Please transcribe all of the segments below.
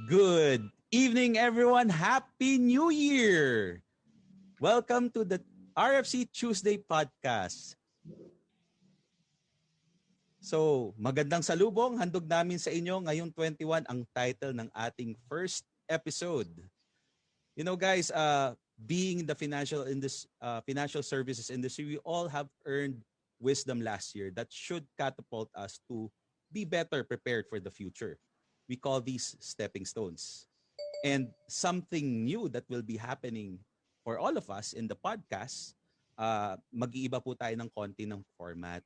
Good evening, everyone. Happy New Year! Welcome to the RFC Tuesday podcast. So, magandang salubong. Handog namin sa inyo ngayong 21 ang title ng ating first episode. You know, guys, being in the financial services industry, we all have earned wisdom last year that should catapult us to be better prepared for the future. We call these stepping stones. And something new that will be happening for all of us in the podcast, mag-iiba po tayo ng konti ng format.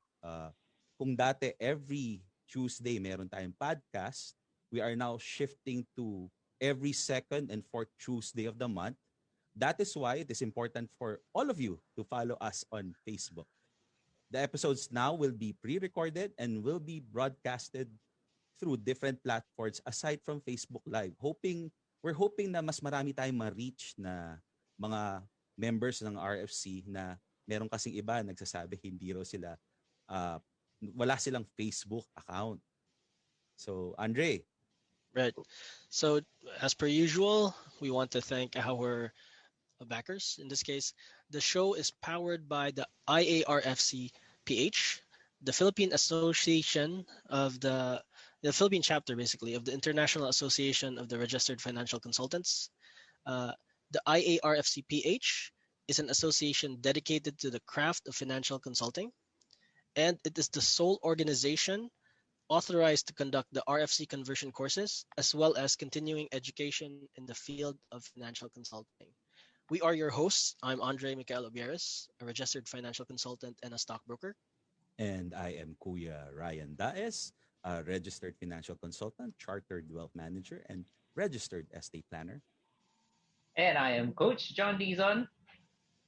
Kung dati every Tuesday meron tayong podcast, we are now shifting to every second and fourth Tuesday of the month. That is why it is important for all of you to follow us on Facebook. The episodes now will be pre-recorded and will be broadcasted through different platforms aside from Facebook Live. We're hoping na mas marami tayong ma-reach na mga members ng RFC na meron kasing iba nagsasabi hindi raw sila wala silang Facebook account. So, Andre. Right. So, as per usual, we want to thank our backers. In this case, the show is powered by the IARFC PH, the Philippine Association of the Philippine chapter, basically, of the International Association of the Registered Financial Consultants. The IARFC PH is an association dedicated to the craft of financial consulting, and it is the sole organization authorized to conduct the RFC conversion courses, as well as continuing education in the field of financial consulting. We are your hosts. I'm Andre Michael Obieres, a registered financial consultant and a stockbroker. And I am Kuya Ryan Daes, a registered financial consultant, chartered wealth manager, and registered estate planner. And I am Coach John Dizon,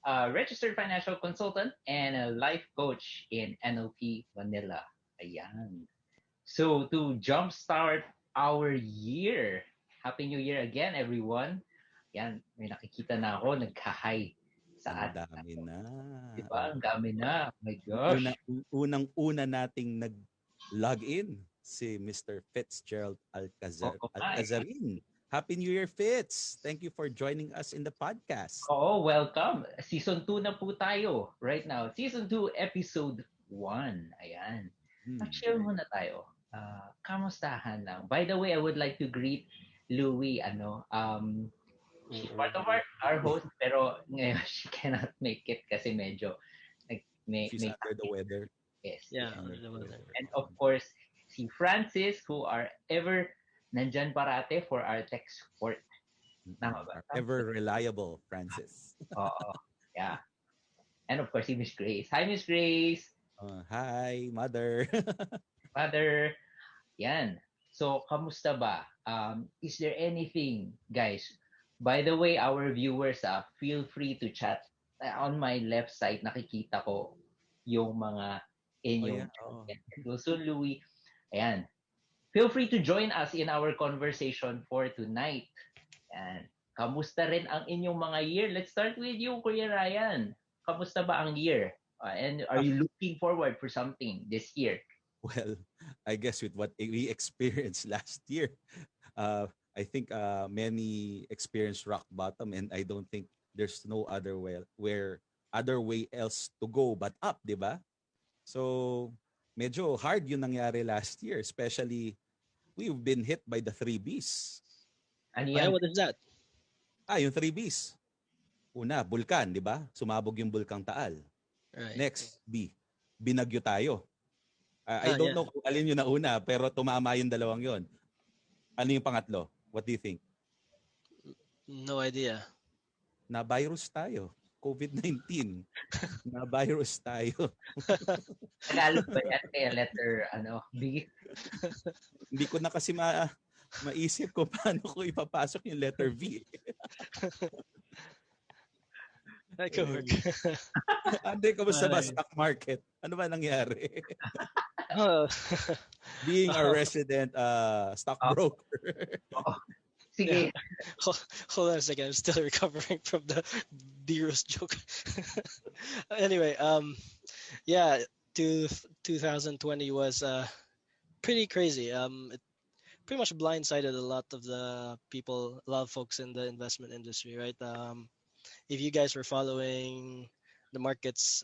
a registered financial consultant and a life coach in NLP Manila. Ayan. So to jumpstart our year, Happy New Year again, everyone. Yan, may nakikita na ako, nagka-hi sa atin. Ang dami na. Diba? Ang dami na. Oh my gosh. Unang-una nating nag-login si Mr. Fitzgerald Alcazarin. Happy New Year, Fitz! Thank you for joining us in the podcast. Oo, welcome. Season 2 na po tayo right now. Season 2, Episode 1. Ayan. Mag-share muna tayo. Kamustahan lang. By the way, I would like to greet Louie. She's part of our host, pero ngayon she cannot make it kasi medyo she's under the weather. Yes. Yeah, under the weather. And of course, si Francis, who are ever nandyan parate for our tech support. Tama ba? Ever reliable, Francis. Oo. Yeah. And of course, si Miss Grace. Hi, Miss Grace! Hi, Mother! Mother! Yan. So, kamusta ba? Is there anything, guys? By the way, our viewers, feel free to chat. On my left side, nakikita ko yung mga inyong So, Louie, ayan. Feel free to join us in our conversation for tonight. And kamusta rin ang inyong mga year? Let's start with you, Kuya Ryan. Kamusta ba ang year? And are you looking forward for something this year? Well, I guess with what we experienced last year, I think many experienced rock bottom, and I don't think there's no other way else to go but up, di ba? So, medyo hard yung nangyari last year, especially we've been hit by the 3 Bs. What is that? Yung 3 Bs. Una, bulkan, di ba? Sumabog yung bulkang Taal. Right. Next, B, binagyo tayo. I don't know kung alin yung nauna, pero tumama yung dalawang yon. Ano yung pangatlo? What do you think? No idea. Na-virus tayo. COVID-19. Na-virus tayo. Tagalog ba yan kaya letter B? Hindi ko na kasi maisip kung paano ko ipapasok yung letter V. That could work. Andre, kamusta ba stock market? Ano ba nangyari? Being a resident stockbroker. Sige. Yeah. Hold on a second. I'm still recovering from the virus joke. Anyway, 2020 was pretty crazy. pretty much blindsided a lot of the people, a lot of folks in the investment industry, right? If you guys were following the markets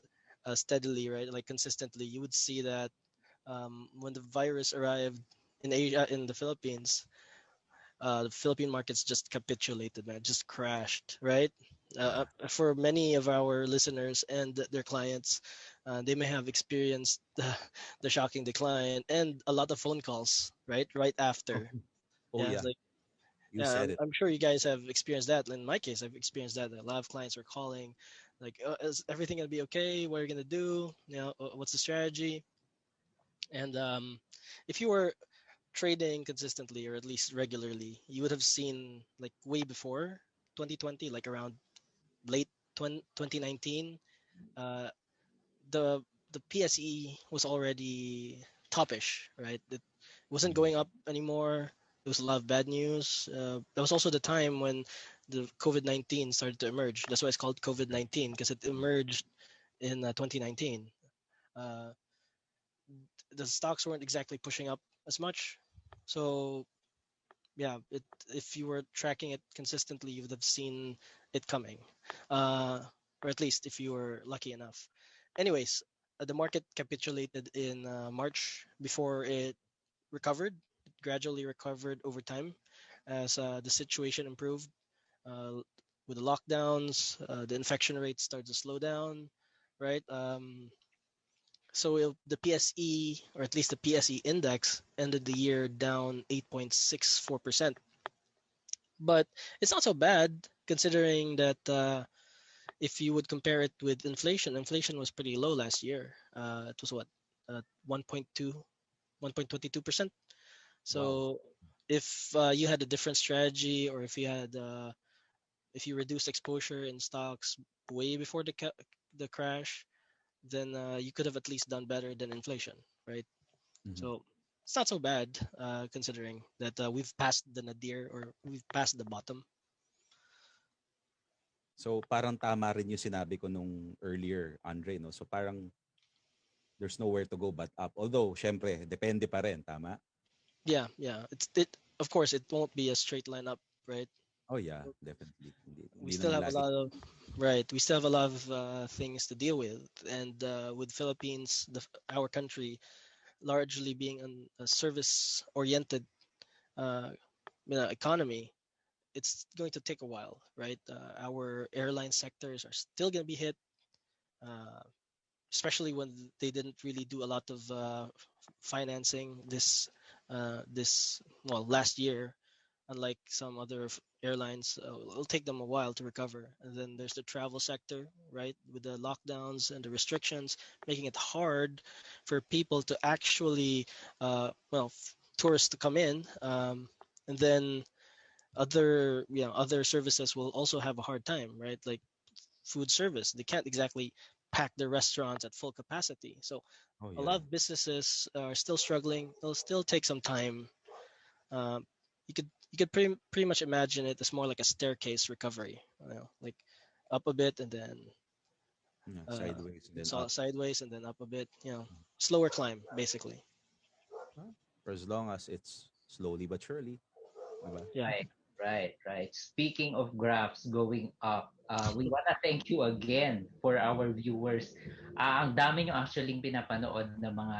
steadily, right, like consistently, you would see that when the virus arrived in Asia, in the Philippines, the Philippine markets just capitulated, man, just crashed, right? Yeah. For many of our listeners and their clients, they may have experienced the shocking decline and a lot of phone calls, right? Right Oh, after. oh Yeah, yeah. like You yeah, said I'm, it. I'm sure you guys have experienced that. In my case, I've experienced that. A lot of clients are calling, like, "Is everything gonna be okay? What are you gonna do? What's the strategy?" And if you were trading consistently or at least regularly, you would have seen like way before 2020, like around late 2019, uh, the the PSE was already topish, right? It wasn't Mhm. going up anymore. There was a lot of bad news. That was also the time when the COVID-19 started to emerge. That's why it's called COVID-19 because it emerged in 2019. Uh, the stocks weren't exactly pushing up as much, so yeah, if you were tracking it consistently, you would have seen it coming, uh, or at least if you were lucky enough. Anyways, the market capitulated in March before it recovered. It gradually recovered over time as the situation improved. Uh, with the lockdowns, the infection rate started to slow down, right? The PSE, or at least the PSE index, ended the year down 8.64%. But it's not so bad considering that if you would compare it with inflation, inflation was pretty low last year. It was what, 1.2, 1.22%. Wow. So if you had a different strategy, or if you reduced exposure in stocks way before the crash, then you could have at least done better than inflation, right? Mhm. So it's not so bad considering that we've passed the nadir, or we've passed the bottom. So parang tama rin yung sinabi ko nung earlier, Andre, no? So parang there's nowhere to go but up. Although, syempre, depende pa rin, tama? Yeah, yeah. It of course it won't be a straight line up, right? Oh yeah, definitely. Hindi We still naman have a lagi. lot of right. We still have a lot of things to deal with, and with Philippines, our country largely being a service-oriented uh, economy, it's going to take a while, right? Our airline sectors are still going to be hit, uh, especially when they didn't really do a lot of financing this well last year, unlike some other airlines. It'll take them a while to recover. And then there's the travel sector, right, with the lockdowns and the restrictions, making it hard for people to actually tourists to come in. And then other services will also have a hard time, right? Like food service, they can't exactly pack their restaurants at full capacity. So Oh a lot yeah. of businesses are still struggling. It'll still take some time. um, you could pretty much imagine it as more like a staircase recovery, like up a bit and then Yeah, uh, sideways and then up. sideways and then up a bit, slower climb basically. Huh? For as long as it's slowly but surely, diba? Yeah, Right, right. Speaking of graphs going up, we want to thank you again for our viewers. Ang dami nyo actually pinapanood ng mga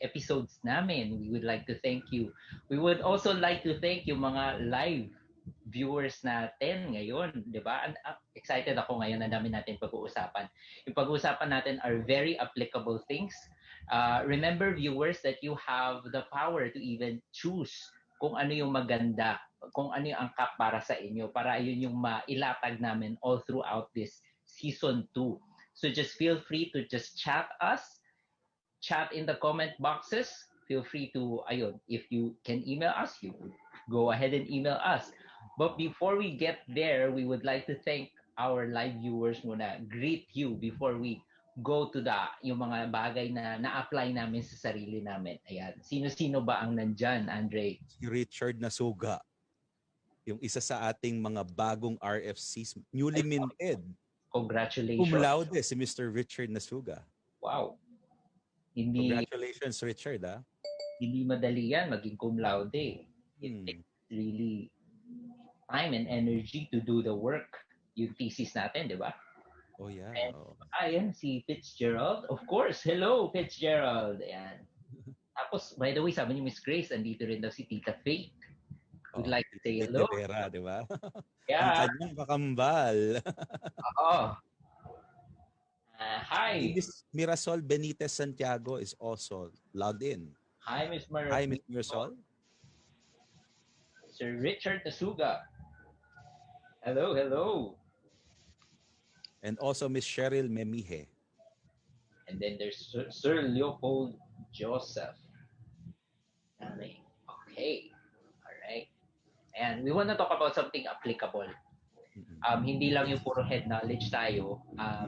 episodes namin. We would like to thank you. We would also like to thank you mga live viewers natin ngayon, di ba? Excited ako ngayon na dami natin pag-uusapan. Yung pag-uusapan natin are very applicable things. Remember viewers that you have the power to even choose kung ano yung maganda, kung ano yung angkap para sa inyo, para yun yung mailatag namin all throughout this season 2. So just feel free to just chat in the comment boxes. Feel free to, ayun, if you can email us, you go ahead and email us. But before we get there, we would like to thank our live viewers muna, greet you before we go to yung mga bagay na na-apply namin sa sarili namin. Ayan. Sino-sino ba ang nandyan, Andre? Si Richard Nasuga, yung isa sa ating mga bagong RFCs, newly Ay, minted. Cum congratulations. laude si Mr. Richard Nasuga. Wow. Hindi Congratulations, Richard, ah. hindi madali yan maging cum laude. it Hmm. takes really time and energy to do the work. Yung thesis natin, di ba? Oh yeah. And Oh. ayan, si Fitzgerald. Of course, hello, Fitzgerald. Ayan. Tapos, by the way, sabi ni Miss Grace, andito rin daw si Tita Faith. Would Oo, like to Tita say Faith hello. Rivera, di ba? Ang Yeah. kanyang kakambal. Oo. Si Hi. Miss Mirasol Benitez Santiago is also logged in. Hi, Miss Hi, Miss Marafil. Mirasol. Sir Richard Tasuga. Hello, hello. And also Miss Cheryl Memihe. And then there's Sir Leopold Joseph. Okay. All right. And we want to talk about something applicable. Mm-mm. Hindi lang yung puro head knowledge tayo.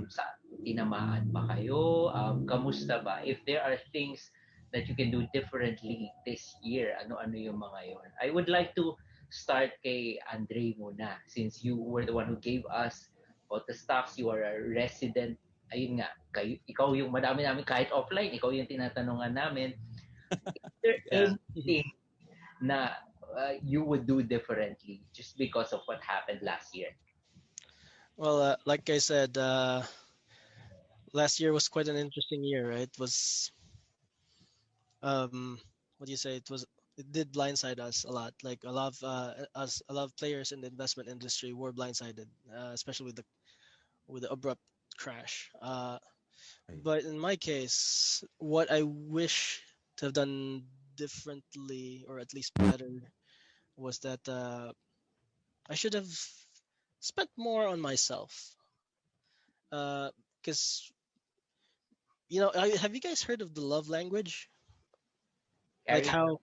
Sa tinamaan ba kayo? Kamusta ba? If there are things that you can do differently this year, ano-ano yung mga yon? I would like to start kay Andre muna since you were the one who gave us all the stocks. You are a resident. Ayun nga, ikaw yung madami namin kahit offline, ikaw yung tinatanungan namin. Is there Yeah. anything na you would do differently just because of what happened last year? Well, like I said, last year was quite an interesting year, right? It was what do you say? It did blindside us a lot. Like a lot of players in the investment industry were blindsided, especially with the abrupt crash. Ay. But in my case, what I wish to have done differently or at least better was that I should have spent more on myself. Because have you guys heard of the love language? Like Gary, how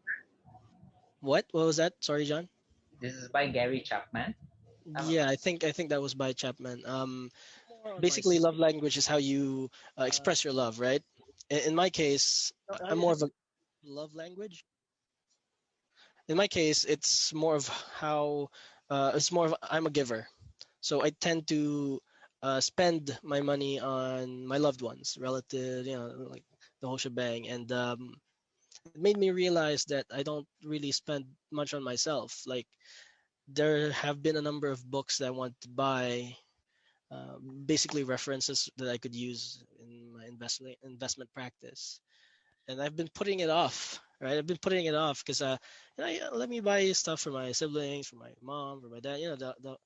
what was that? Sorry, John. this is by Gary Chapman. Tama ba? Yeah, I think that was by Chapman. Basically, love language is how you express your love, right? In my case, I'm more of a love language. In my case, it's more of I'm a giver, so I tend to spend my money on my loved ones, relatives, like the whole shebang, and it made me realize that I don't really spend much on myself. Like there have been a number of books that I want to buy, basically references that I could use in my investment practice, and I've been putting it off. Right, I've been putting it off because let me buy stuff for my siblings, for my mom, for my dad, the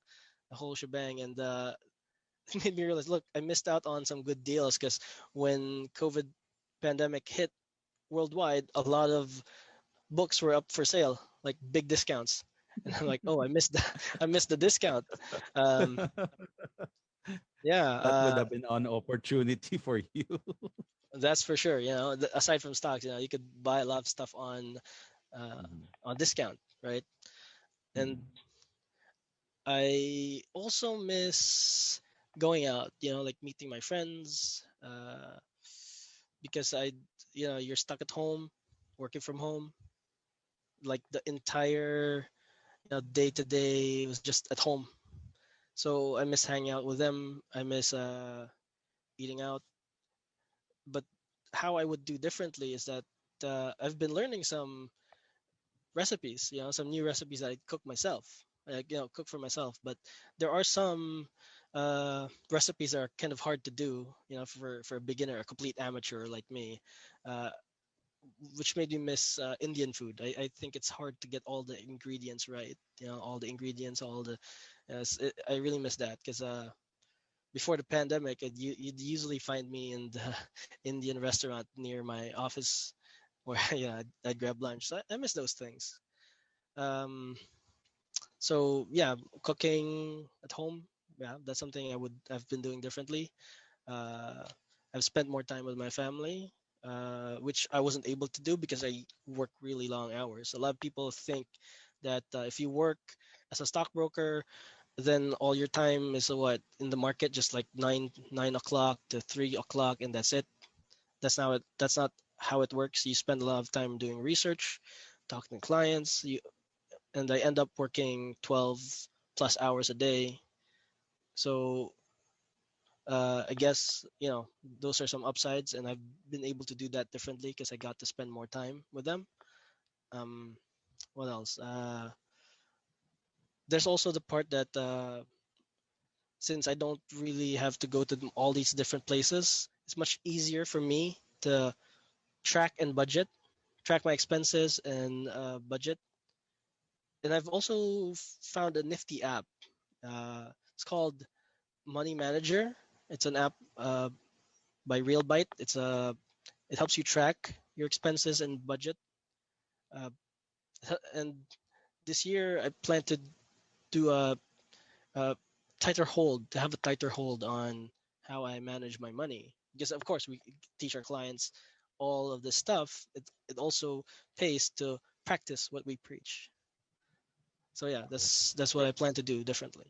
whole shebang, and it made me realize, look, I missed out on some good deals because when COVID pandemic hit worldwide, a lot of books were up for sale, like big discounts. And I'm like, oh, I missed that. I missed the discount. Um, yeah, That would have been an opportunity for you. that's for sure. Aside from stocks, you could buy a lot of stuff uh, Mhm. on discount, right? And Mhm. I also miss going out, like meeting my friends, because you're stuck at home, working from home, like the entire day to day was just at home. So I miss hanging out with them. I miss eating out. But how I would do differently is that I've been learning some recipes, some new recipes that I cook myself. Cook for myself. But there are some recipes that are kind of hard to do, for a beginner, a complete amateur like me, uh, which made me miss Indian food. I think it's hard to get all the ingredients right. All the ingredients, all the. I really miss that because before the pandemic, you'd usually find me in the Indian restaurant near my office, where I'd grab lunch. So I miss those things. Um, so yeah, cooking at home, yeah, that's something I've been doing differently. Uh, I've spent more time with my family, which I wasn't able to do because I work really long hours. A lot of people think that if you work as a stockbroker, then all your time is what in the market, just like nine o'clock to 3 o'clock, and that's it. That's not how it works. You spend a lot of time doing research, talking to clients. And I end up working 12 plus hours a day. So I guess those are some upsides, and I've been able to do that differently because I got to spend more time with them. Um, what else? There's also the part that since I don't really have to go to all these different places, it's much easier for me to track my expenses and budget. And I've also found a nifty app. It's called Money Manager. It's an app by RealByte. It helps you track your expenses and budget. Uh, and this year, I plan to do a tighter hold, to have a tighter hold on how I manage my money. Because of course, we teach our clients all of this stuff. It also pays to practice what we preach. So yeah, that's what I plan to do differently.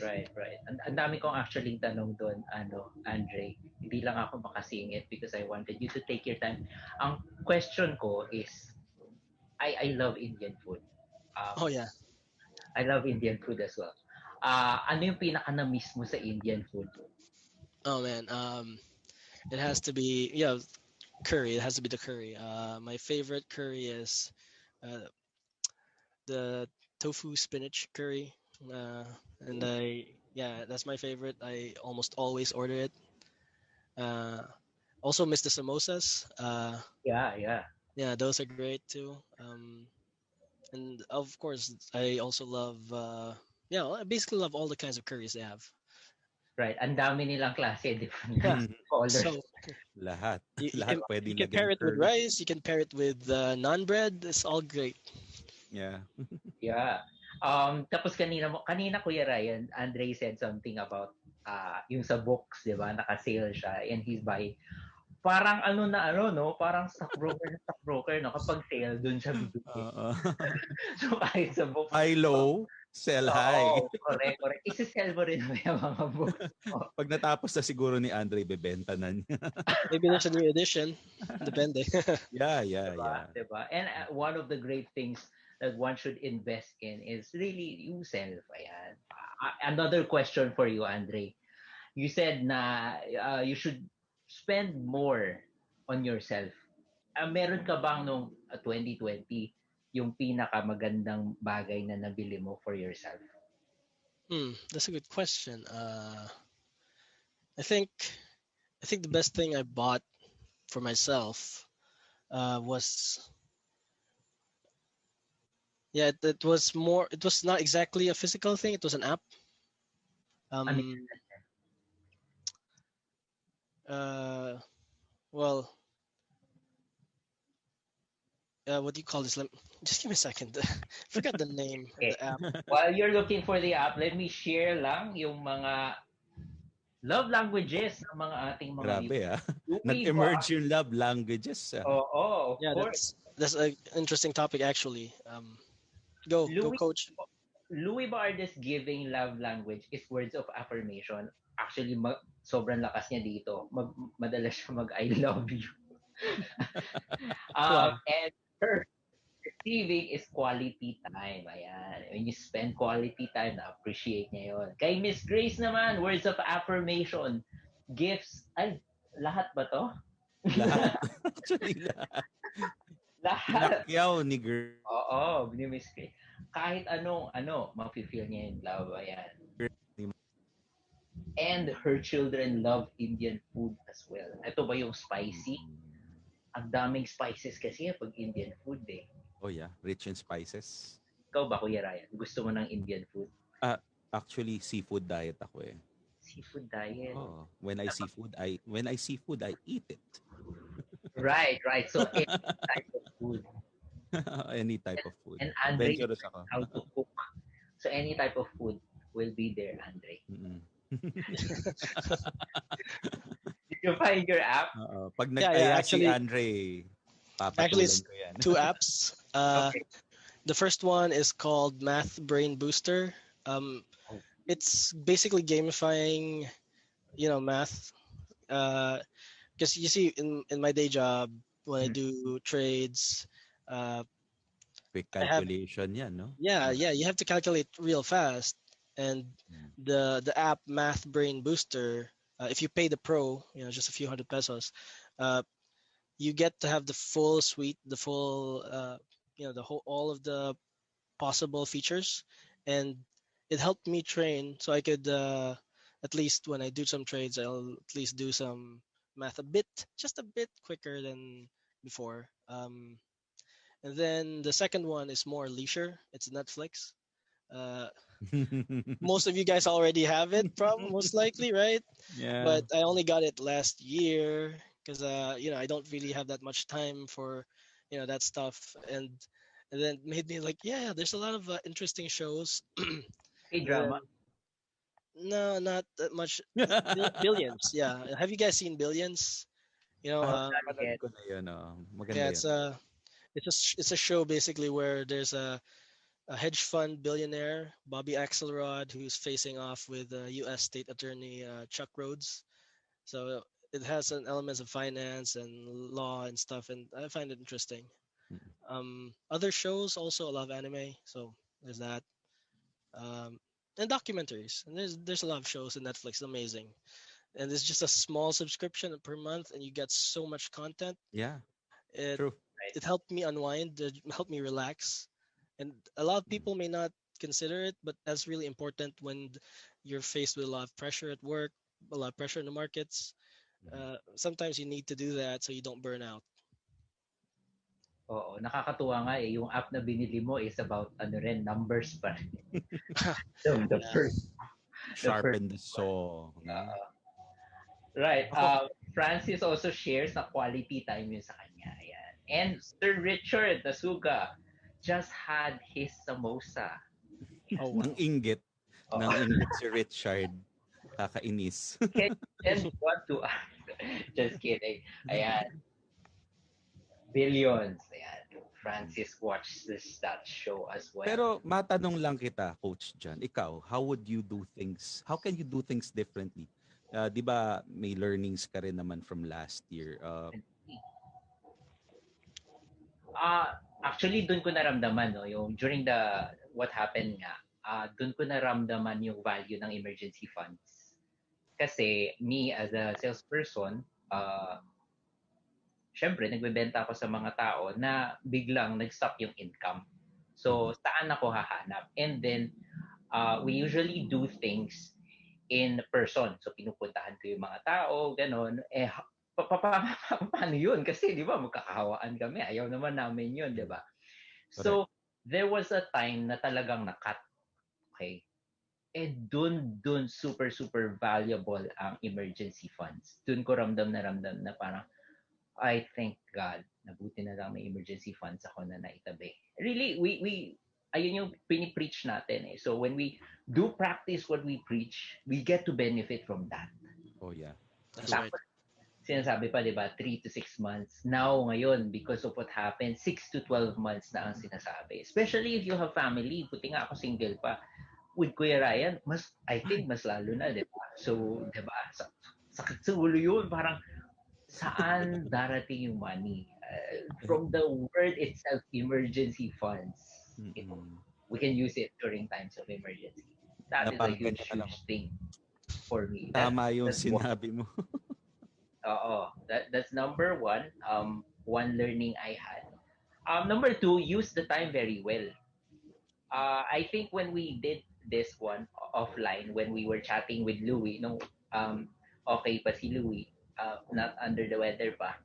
Right, right. Ang dami kong actually tanong doon, Andre. Hindi lang ako makasingit because I wanted you to take your time. Ang question ko is, I love Indian food. Um, Oh yeah. I love Indian food as well. Ano yung pinaka na-miss mo sa Indian food? Oh man. It has to be curry. It has to be the curry. My favorite curry is uh, the tofu spinach curry. Uh, and that's my favorite. I almost always order it. Uh, Also miss the samosas. Yeah, yeah. Yeah, those are great too. And of course, I also love. I basically love all the kinds of curries they have. Right. Ang dami nilang klase, different Yeah. Mhm. colors. So Lahat. you, you Lahat can you pwedeng can lagyan pair ng it with curry. rice. You can pair it with naan bread. It's all great. Yeah. Yeah. Tapos kanina Kuya Ryan, Andre said something about yung sa books, 'di ba? Naka-sale siya and he's buying. Parang no, parang stockbroker no kapag sale doon siya bibili. Oo. So kahit sa books, Buy low, sell high. oo, correct, correct. Isi-sell mo rin yung mga books mo. Pag natapos na siguro ni Andre, bebenta na niya. Maybe there's a new edition. Depende. Yeah, yeah, Diba? yeah. Diba? And one of the great things that one should invest in is really yourself. Ayan. Another question for you, Andre. You said na you should spend more on yourself. Meron ka bang nung 2020 yung pinakamagandang bagay na nabili mo for yourself? That's a good question. I think I think the best thing I bought for myself was it was more. It was not exactly a physical thing. It was an app. Ano Um. Uh. Well. What do you call this? Just give me a second. Forgot the name of Okay. the app. While you're looking for the app, let me share lang yung mga love languages ng mga ating mga Grabe viewers. ah. Louis Bar. Nag-emerge yung love languages ah. Of Yeah, course. that's an interesting topic actually. Go, Louis coach. Louis Bardes giving love language is words of affirmation. Actually, sobrang lakas niya dito. Madalas siya I love you. Wow. And her receiving is quality time. Ayan. When you spend quality time, na-appreciate niya yun. Kay Miss Grace naman, words of affirmation. Gifts. Ay, lahat ba to? Lahat. Actually, lahat. Lahat. Pinakyaw ni girl. Oo, ni Miss Grace. Kahit mafe-feel niya yung love. Ayan. And her children love Indian food as well. Ito ba yung spicy? Ang daming spices kasi pag Indian food eh. Oh yeah, rich in spices. Ikaw ba, Kuya Ryan? Gusto mo ng Indian food? Actually, seafood diet ako eh. Seafood diet. Oh, when I see food, I eat it. Right, right. So, any type of food. Any type of food. And Andre Adventurous knows ako. how to cook. So, any type of food will be there, Andre. Mm-mm. Did you find your app? Pag Yeah, nagkaya si actually, Andre, actually, papatulan it's ko yan. 2 apps. Okay. The first one is called Math Brain Booster. It's basically gamifying, math. Because you see, in my day job, when I do trades, uh, Quick I have calculation yan, no? you have to calculate real fast, and Mm. the app Math Brain Booster, if you pay the pro, just a few hundred pesos, you get to have the full suite, the full the whole all of the possible features, and it helped me train so I could at least when I do some trades, I'll at least do some math a bit, just a bit quicker than before. And then the second one is more leisure. It's Netflix. Uh, Most of you guys already have it, most likely, right? Yeah. But I only got it last year because I don't really have that much time for that stuff, and then it made me like, yeah, there's a lot of interesting shows. And then K-drama. no, not that much. Billions, yeah. Have you guys seen Billions? You know, Oh, um, not Napanood yet. ko na yun, oh. yeah, Maganda it's yun. a show basically where there's a hedge fund billionaire, Bobby Axelrod, who's facing off with U.S. State Attorney Chuck Rhodes. So it has an elements of finance and law and stuff, and I find it interesting. Mm. Other shows also, I love anime, so there's that. Um, and documentaries, and there's a lot of shows in Netflix, amazing. And it's just a small subscription per month, and you get so much content. Yeah, It true. Right. it helped me unwind, it helped me relax, and a lot of Mm. people may not consider it, but that's really important when you're faced with a lot of pressure at work, a lot of pressure in the markets. Mhm. Sometimes you need to do that so you don't burn out. Oo, nakakatuwa nga eh. Yung app na binili mo is about ano rin, numbers pa rin. The Yeah. first the first Sharpen the one. saw, no? Right. Ako, Francis also shares na quality time yun sa kanya. Ayan. And Sir Richard Tasuga just had his samosa. Oh ng wow. inggit, Oo. ng inggit si Richard. Kakainis. Can send one to us. Just kidding. Ayan. Billions. Ayan. Francis watched that show as well. Pero matanong lang kita, Coach John, ikaw, how would you do things? How can you do things differently? 'Di ba may learnings ka rin naman from last year? Actually, doon ko naramdaman, no, yung during the what happened nga, doon ko naramdaman yung value ng emergency funds. Kasi me as a salesperson, syempre, nagbebenta ako sa mga tao na biglang nag-stop yung income. So, Mhm. saan ako hahanap? And then, we usually do things in person. So, pinupuntahan ko yung mga tao, ganon. Paano yun? Kasi, di ba, magkakahawaan kami. Ayaw naman namin yun, di ba? Correct. So, there was a time na talagang nakat. Okay? And dun super, super valuable ang emergency funds. Dun ko ramdam na parang, I thank God, nabuti na lang may emergency funds ako na naitabi. Really, ayun yung pinipreach natin eh. So when we do practice what we preach, we get to benefit from that. Oh yeah. That's True. right. Sinasabi pa, di ba, 3 to 6 months. Now, ngayon, because of what happened, 6 to 12 months na ang sinasabi. Especially if you have family. Buti nga ako single pa. With Kuya Ryan, I think, mas lalo na, di ba? So, di ba, sakit sa ulo yun. Parang, saan darating yung money? From the word itself, emergency funds. Mm-mm. We can use it during times of emergency. That Na is a parang huge, ganyan ka lang. huge thing for me. Tama yung That's one. sinabi mo. That's number one. One learning I had. Number two, use the time very well. I think when we did this one offline, when we were chatting with Louie, no, okay pa si Louie, not under the weather pa.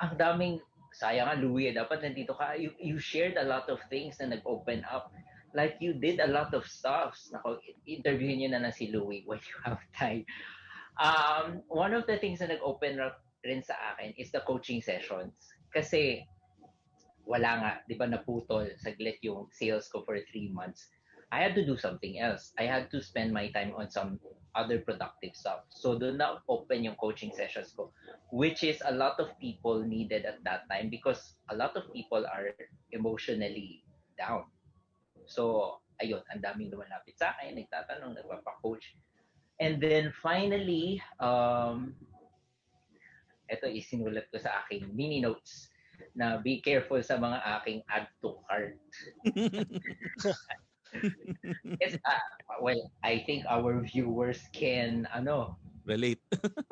Ang daming, sayang nga Louie, dapat nandito ka. You shared a lot of things na nag-open up. Like you did a lot of stuff. Nako, interviewin niyo na si Louie when you have time. One of the things na nag-open up rin sa akin is the coaching sessions. Kasi wala nga, di ba naputol saglit yung sales ko for 3 months. I had to do something else. I had to spend my time on some other productive stuff. So doon na open yung coaching sessions ko, which is a lot of people needed at that time because a lot of people are emotionally down. So, ayun, ang daming lumalapit sa akin, nagtatanong, nagpapa-coach. And then finally, ito isinulat ko sa aking mini notes na be careful sa mga aking add to cart. Yes, well, I think our viewers can, Relate.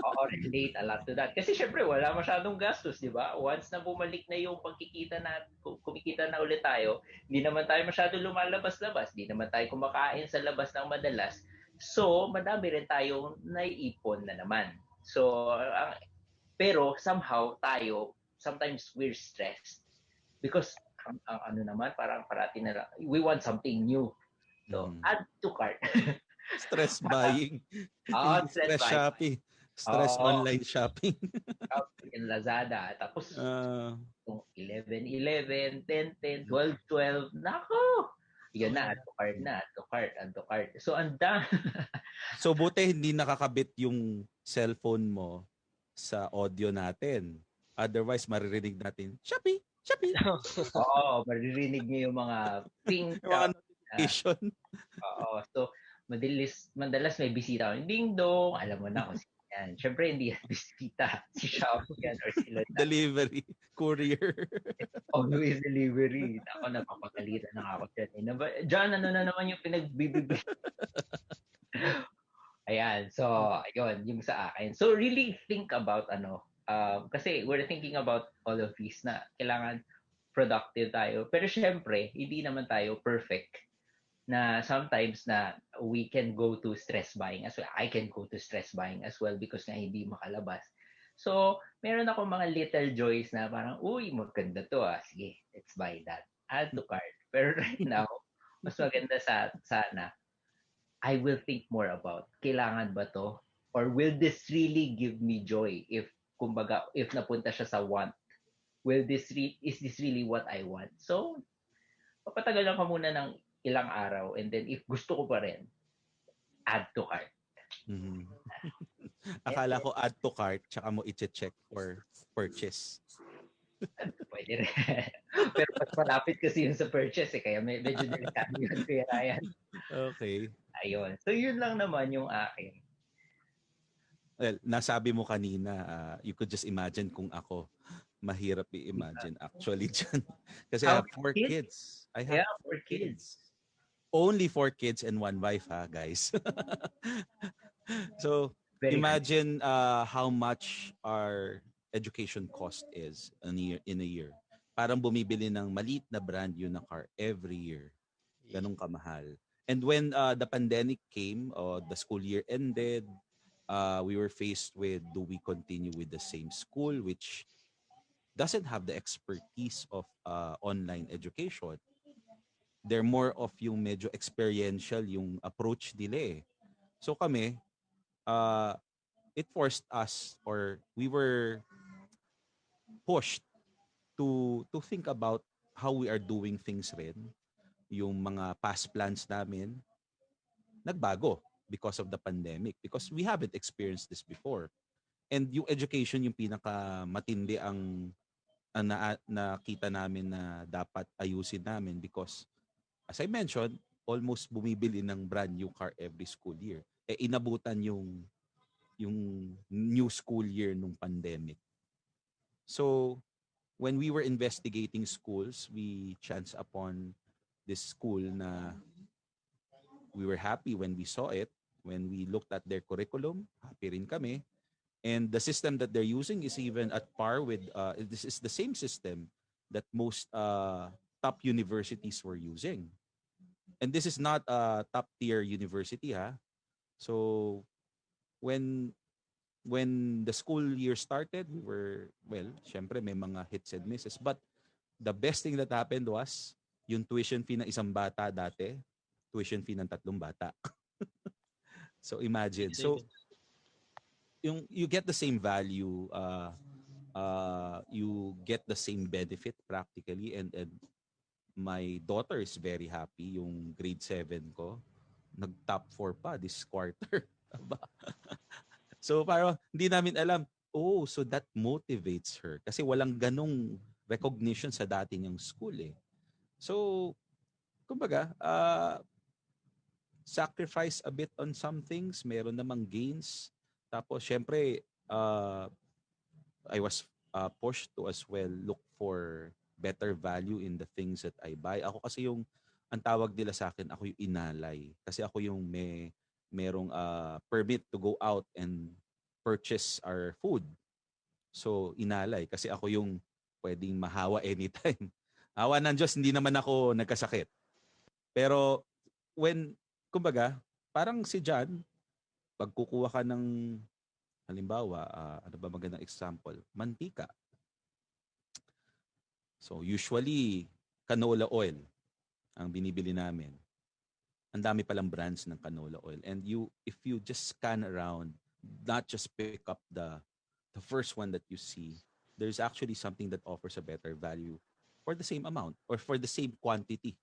Oo, relate a lot to that. Kasi syempre, wala masyadong gastos, di ba? Once na bumalik na yung pagkikita na, kumikita na ulit tayo, hindi naman tayo masyadong lumalabas-labas, hindi naman tayo kumakain sa labas ng madalas. So, madami rin tayong naiipon na naman. So, pero somehow tayo, sometimes we're stressed. Because, ang ano naman, parang parati na lang, we want something new. So, Mhm. add to cart. Stress buying. Stress Stress buying. shopping. Stress Oo, online shopping. in Lazada. Tapos, Ah, kung 11-11, 10-10, 12-12, nako! Yan na, add to cart na, add to cart, add to cart. So, so buti hindi nakakabit yung cellphone mo sa audio natin. Otherwise, maririnig natin, Shopee! Shopee! Oo, maririnig niyo yung mga ping Yung mga sound. notification. Oo, so, madalas may bisita. Ding dong, alam mo na kung sino yan. Siyempre, hindi yan bisita. Si Shopee yan or sila na. Delivery. Courier. Always delivery. Ako, napapagalitan na ako dyan. John, ano na naman yung pinagbibigay? Ayan. So, ayun, yung sa akin. So, really think about kasi we're thinking about all of these na kailangan productive tayo. Pero syempre, hindi naman tayo perfect na sometimes na we can go to stress buying as well. I can go to stress buying as well because nga hindi makalabas. So, meron ako mga little joys na parang, uy, maganda to ah. Sige, let's buy that. Add to cart. Pero right now, mas maganda sana I will think more about, kailangan ba to? Or will this really give me joy if, kumbaga, if napunta siya sa want? Is this really what I want? So, papatagalan ko muna ng ilang araw and then if gusto ko pa rin, add to cart. Mhm. And Akala then, ko add to cart, tsaka mo i-check for purchase. pwede rin. Pero mas malapit kasi yun sa purchase kaya medyo delikado yun, Kuya Ryan. Okay. Ayun. So, yun lang naman yung akin. Well, nasabi mo kanina, you could just imagine kung ako. Mahirap i-imagine actually dyan. Kasi I How have four many kids? kids. I have Yeah, four for kids. kids. Only four kids and one wife, ha, guys. So, Very hard. imagine how much our education cost is in a year. Parang bumibili ng maliit na brand new na car every year. Ganun kamahal. And when the pandemic came, the school year ended, we were faced with, do we continue with the same school, which doesn't have the expertise of online education. They're more of yung medyo experiential yung approach nila eh. So kami, uh, it forced us, or we were pushed to think about how we are doing things rin. Yung mga past plans namin nagbago because of the pandemic, because we haven't experienced this before. And yung education yung pinaka matindi ang nakita namin na dapat ayusin namin, because as I mentioned, almost bumibili ng brand new car every school year. Eh inabutan yung new school year nung pandemic. So when we were investigating schools, we chanced upon this school na we were happy when we saw it. When we looked at their curriculum, happy rin kami. And the system that they're using is even at par with, this is the same system that most top universities were using. And this is not a top tier university, ha. So when the school year started, we were, well, syempre may mga hits and misses, but the best thing that happened was yung tuition fee ng isang bata dati, tuition fee ng tatlong bata. So Big imagine. So savings. yung you get the same value, you get the same benefit practically, and my daughter is very happy. Yung grade 7 ko, nag-top 4 pa this quarter. Aba. So parang hindi namin alam, oh, so that motivates her. Kasi walang ganong recognition sa dati niyang school eh. So, kumbaga, sacrifice a bit on some things, meron namang gains. Tapos, syempre, I was pushed to as well look for better value in the things that I buy. Ako kasi yung, ang tawag nila sa akin, ako yung inalay. Kasi ako yung merong permit to go out and purchase our food. So inalay kasi ako yung pwedeng mahawa anytime. Hawa ng Diyos, hindi naman ako nagkasakit. Pero when, kumbaga, parang si John, pag kukuha ka ng, halimbawa, ano ba magandang example? Mantika. So usually, canola oil ang binibili namin. Ang dami palang brands ng canola oil. And if you just scan around, not just pick up the first one that you see, there's actually something that offers a better value for the same amount or for the same quantity.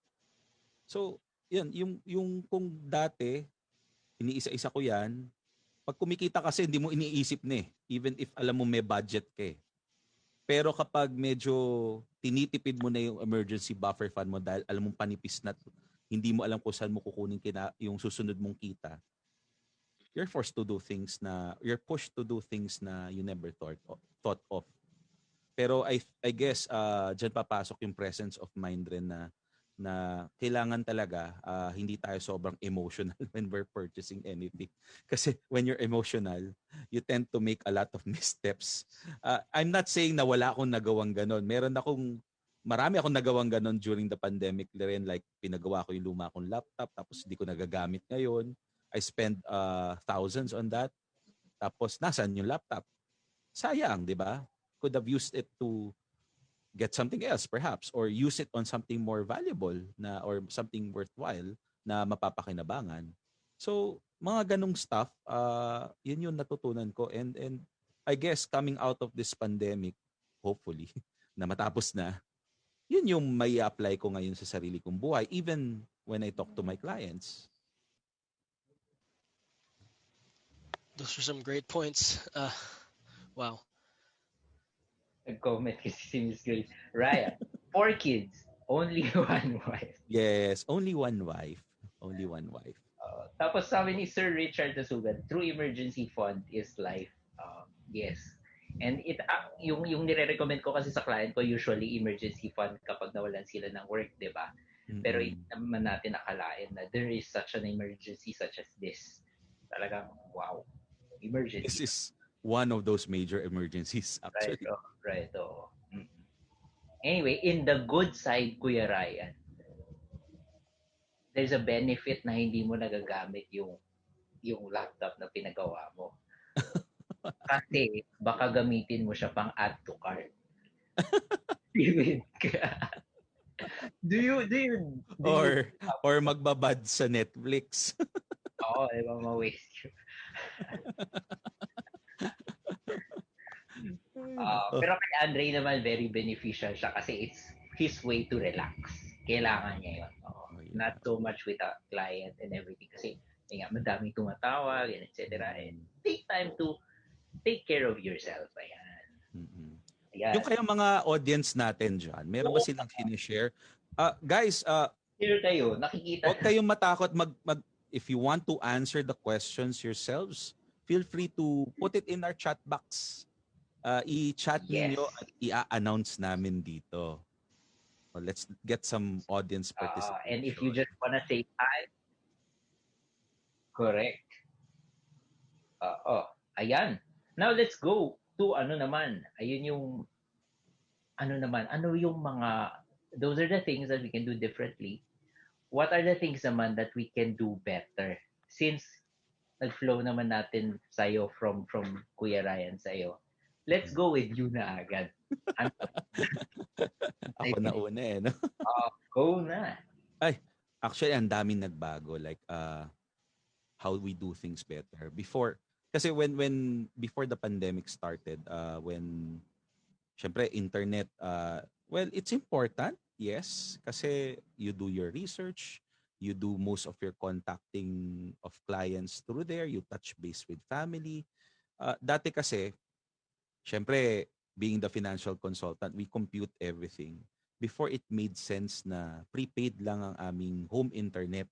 So, yun, yung kung dati, iniisa-isa ko yan, pag kumikita kasi, hindi mo iniisip na eh. Even if alam mo may budget ka eh. Pero kapag medyo tinitipid mo na yung emergency buffer fund mo dahil alam mong panipis na hindi mo alam kung saan mo kukunin yung susunod mong kita, you're pushed to do things na you never thought of. Pero I guess diyan papasok yung presence of mind rin na kailangan talaga hindi tayo sobrang emotional when we're purchasing anything. Kasi when you're emotional, you tend to make a lot of missteps. I'm not saying na wala akong nagawang ganon. Marami akong nagawang ganon during the pandemic rin. Like pinagawa ko yung luma kong laptop tapos hindi ko nagagamit ngayon. I spend thousands on that. Tapos nasaan yung laptop? Sayang, di ba? Could have used it to get something else perhaps or use it on something more valuable na or something worthwhile na mapapakinabangan. So, mga ganong stuff, yun yung natutunan ko and I guess coming out of this pandemic, hopefully, na matapos na, yun yung may apply ko ngayon sa sarili kong buhay even when I talk to my clients. Those are some great points. Wow. Nag-comment kasi si Miss Girl. Ryan, 4 kids, only one wife. Yes, only one wife. Only one wife. Tapos sabi ni Sir Richard Dasugan, true emergency fund is life. Yes. And yung nire-recommend ko kasi sa client ko, usually emergency fund kapag nawalan sila ng work, di ba? Pero hindi naman natin nakalain na there is such an emergency such as this. Talagang, wow. Emergency. This is one of those major emergencies, actually. Right. Anyway, in the good side, Kuya Ryan, there's a benefit na hindi mo nagagamit yung laptop na pinagawa mo. Kasi baka gamitin mo siya pang add to cart. do you or magbabad sa Netflix. Oo, di ba ma-waste yun. Pero kay Andre naman, very beneficial siya kasi it's his way to relax. Kailangan niya yun. Not so much with a client and everything kasi nga, madaming tumatawag and etc. And take time to take care of yourself. Ayan. Yung kayong mga audience natin dyan, meron ba silang sinishare? Guys, share kayo, nakikita. Huwag kayong matakot if you want to answer the questions yourselves, feel free to put it in our chat box. I-chat ninyo at i-announce namin dito. So let's get some audience participation. And if you just wanna say hi, correct. Ayan. Now let's go to ano yung mga, those are the things that we can do differently. What are the things naman that we can do better? Since nag-flow naman natin sa'yo from Kuya Ryan sa'yo, let's go with you na agad. Ako na una eh. No? Go na. Ay, actually, ang daming nagbago. Like, how we do things better. Kasi before the pandemic started, when, syempre, internet, well, it's important, yes. Kasi you do your research, you do most of your contacting of clients through there, you touch base with family. Dati kasi, syempre, being the financial consultant, we compute everything. Before it made sense na prepaid lang ang aming home internet.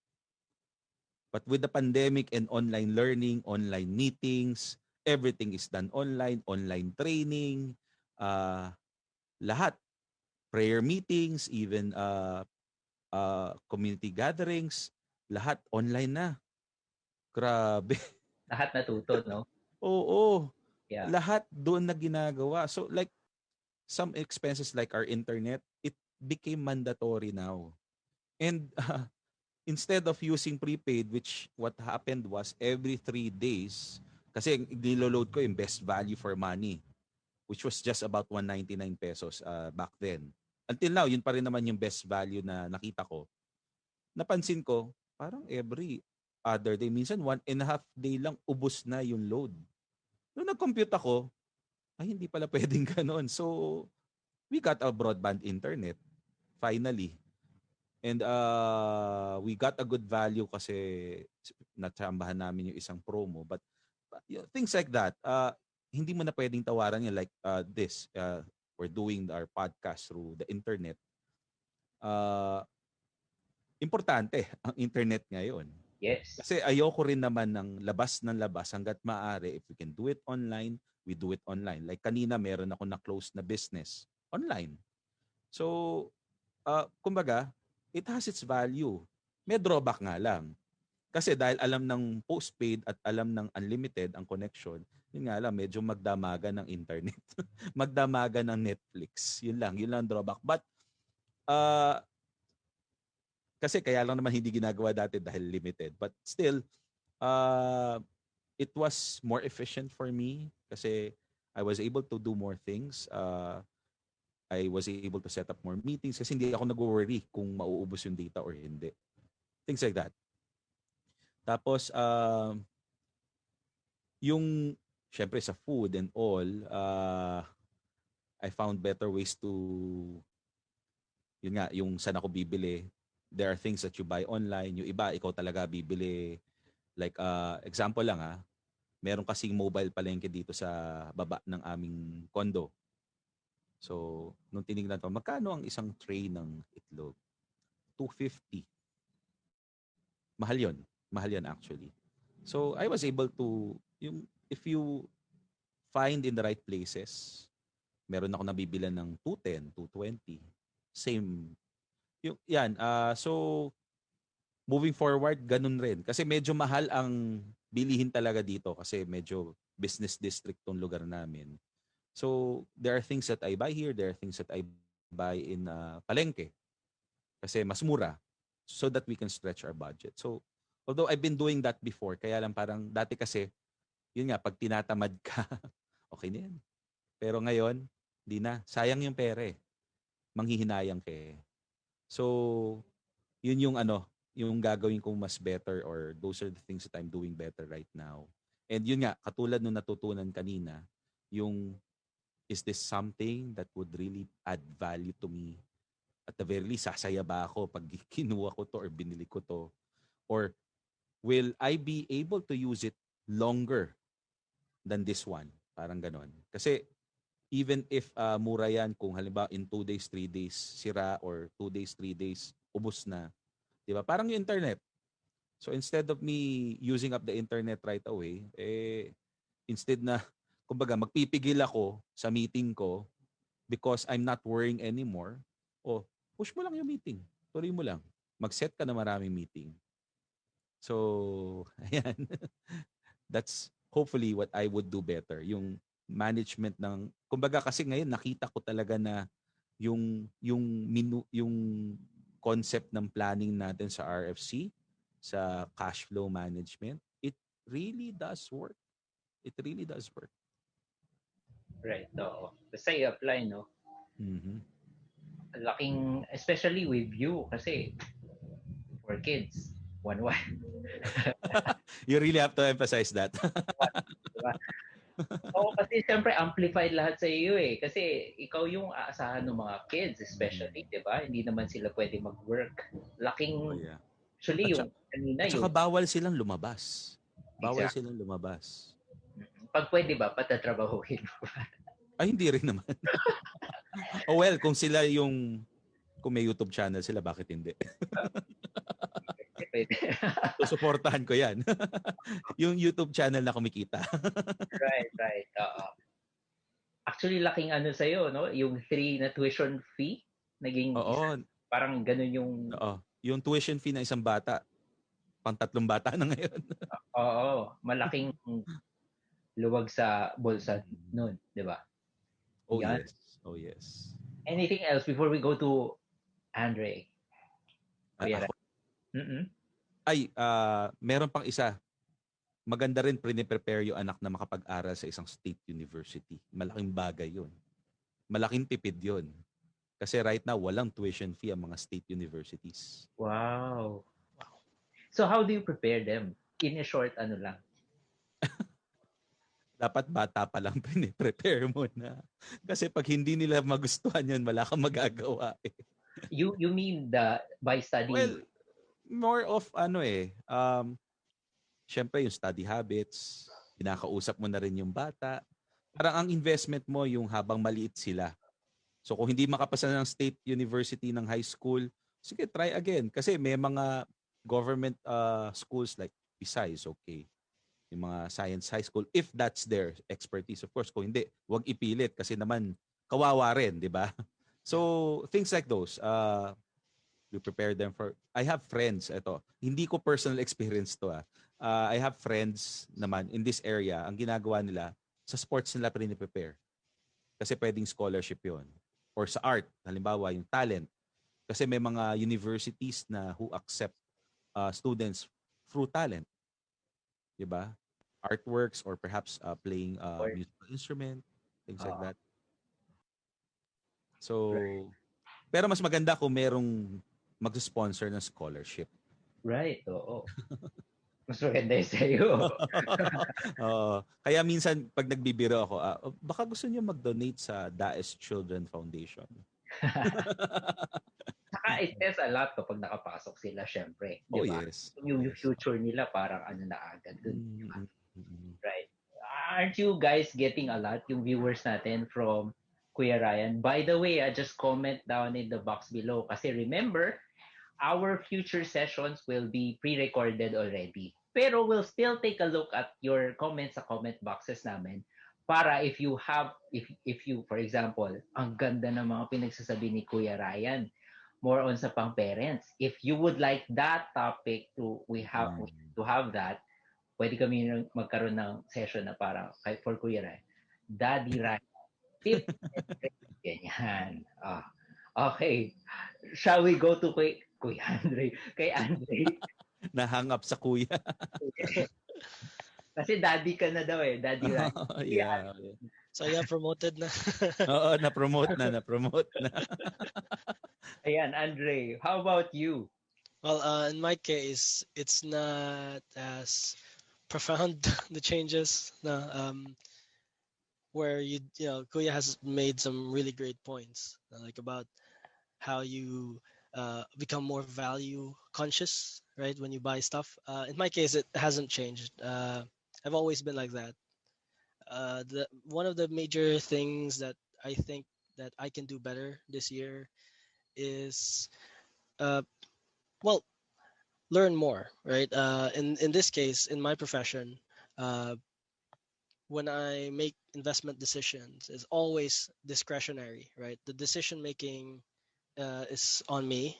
But with the pandemic and online learning, online meetings, everything is done online training, lahat, prayer meetings, even community gatherings, lahat online na. Grabe. Lahat natuto, no? Oo. Yeah. Lahat doon na ginagawa. So like some expenses like our internet, it became mandatory now. And instead of using prepaid, which what happened was every 3 days, kasi niloload ko yung best value for money, which was just about 199 pesos back then. Until now, yun pa rin naman yung best value na nakita ko. Napansin ko, parang every other day, minsan 1.5 day lang, ubos na yung load. Nung nag-compute ako, ay hindi pala pwedeng ganon. So, we got a broadband internet, finally. And we got a good value kasi natsambahan namin yung isang promo. But things like that, hindi mo na pwedeng tawaran yan like this. We're doing our podcast through the internet. Importante ang internet ngayon. Yes. Kasi ayoko rin naman ng labas hanggat maaari. If we can do it online, we do it online. Like kanina, meron ako na-close na business online. So, kumbaga, it has its value. May drawback nga lang. Kasi dahil alam ng postpaid at alam ng unlimited ang connection, yun nga lang, medyo magdamaga ng internet. Magdamaga ng Netflix. Yun lang ang drawback. But, kasi kaya lang naman hindi ginagawa dati dahil limited. But still, it was more efficient for me kasi I was able to do more things. I was able to set up more meetings kasi hindi ako nag-worry kung mauubos yung data or hindi. Things like that. Tapos, yung, syempre sa food and all, I found better ways to, yun nga, yung saan ako bibili. There are things that you buy online. Yung iba, ikaw talaga bibili. Like, example lang meron kasing mobile palengke dito sa baba ng aming condo. So, nung tinignan ko, magkano ang isang tray ng itlog? 250. Mahal yun actually. So, I was able to, if you find in the right places, meron ako nabibilan ng 210, 220. Same. So, moving forward, ganun rin. Kasi medyo mahal ang bilihin talaga dito kasi medyo business district tong lugar namin. So, there are things that I buy here, there are things that I buy in palengke kasi mas mura so that we can stretch our budget. So, although I've been doing that before, kaya lang parang dati kasi, yun nga, pag tinatamad ka, okay na yan. Pero ngayon, di na. Sayang yung pera eh. Manghihinayang ka eh. So, yun yung gagawin kong mas better or those are the things that I'm doing better right now. And yun nga, katulad nung natutunan kanina, yung is this something that would really add value to me? At the very least, sasaya ba ako pag kinuha ko to or binili ko to? Or will I be able to use it longer than this one? Parang ganon. Kasi even if mura yan, kung halimbawa in 2 days, 3 days sira or 2 days, 3 days, ubos na. Diba? Parang yung internet. So instead of me using up the internet right away, instead na, kumbaga, magpipigil ako sa meeting ko because I'm not worrying anymore, push mo lang yung meeting. Tuloy mo lang. Mag-set ka na maraming meeting. So, ayan. That's hopefully what I would do better. Yung management ng, kumbaga kasi ngayon nakita ko talaga na yung concept ng planning natin sa RFC, sa cash flow management, it really does work. It really does work. Right. Oo. Basta i-apply, no? Mm-hmm. Laking, especially with you, kasi for kids, one. You really have to emphasize that. Diba? Oo, kasi siyempre amplified lahat sa iyo eh. Kasi ikaw yung aasahan ng mga kids, especially, di ba? Hindi naman sila pwede mag-work. Oh, Laking, yeah. actually, yung kanina At saka yung... bawal silang lumabas. Bawal Exactly. silang lumabas. Pag pwede ba, patatrabahuhin mo ba? Ay, hindi rin naman. Oh well, kung may YouTube channel sila, bakit hindi? Pwede. Susuportahan ko yan. Yung YouTube channel na kumikita. Right. Oo. Actually, laking ano sa'yo, no? Yung 3 na tuition fee, naging Oo. parang ganun yung... Oo. Yung tuition fee ng isang bata, pang tatlong bata na ngayon. Oo, malaking luwag sa bulsa noon, di ba? Oh Yan. yes. Oh yes. Anything else before we go to Andre? Kuya Ako, Ray? Mm-mm. meron pang isa. Maganda rin prepare yung anak na makapag-aral sa isang state university. Malaking bagay yun. Malaking tipid yun. Kasi right now, walang tuition fee ang mga state universities. Wow. So how do you prepare them? In a short, ano lang? Dapat bata pa lang prepare mo na. Kasi pag hindi nila magustuhan yun, wala kang magagawa eh. You mean by studying? Well, more of syempre yung study habits, kinakausap mo na rin yung bata. Parang ang investment mo yung habang maliit sila. So kung hindi makapasa ng state university ng high school, sige, try again. Kasi may mga government schools like Pisay is okay. Yung mga science high school, if that's their expertise. Of course, kung hindi, wag ipilit kasi naman kawawa rin, di ba? So, things like those, we prepare them for, I have friends, ito, hindi ko personal experience to I have friends naman in this area, ang ginagawa nila, sa sports nila prepare. Kasi pwedeng scholarship yon. Or sa art, halimbawa yung talent. Kasi may mga universities na who accept students through talent. Diba? Artworks or perhaps playing a Or, musical instrument, things like uh, that. So, pero mas maganda kung merong mag-sponsor ng scholarship. right, oo. Mas maganda yung sa'yo. Oo. Kaya minsan pag nagbibiro ako, baka gusto niyo mag-donate sa Daes Children Foundation. Saka it says a lot kapag nakapasok sila, syempre. Di Oh ba? yes. Oh, Yung yes. future nila parang ano na agad dun. Di ba? Mm-hmm. Right. Aren't you guys getting a lot, yung viewers natin from Kuya Ryan? By the way, just comment down in the box below. Kasi remember, our future sessions will be pre-recorded already. Pero we'll still take a look at your comments sa comment boxes namin para if you have, if you, for example, ang ganda ng mga pinagsasabi ni Kuya Ryan, more on sa pang parents. If you would like that topic to have that, pwede kami magkaroon ng session na parang for Kuya Ryan. Daddy Ryan, tip and trick. Ganyan. Okay. Shall we go to Kuya Andre? Kay Andre. Nahang up sa kuya. Kasi daddy ka na daw eh. Daddy Ryan. Yeah. So yeah, promoted na. Oo, na-promote na. Ayan, Andre, how about you? Well, in my case, it's not as profound the changes. No, where you know Kuya has made some really great points, like about how you become more value conscious, right? When you buy stuff. In my case, it hasn't changed. I've always been like that. The one of the major things that I think that I can do better this year is, uh, well, learn more, right? In this case, in my profession, uh, when I make investment decisions, it's always discretionary, right? The decision making is on me.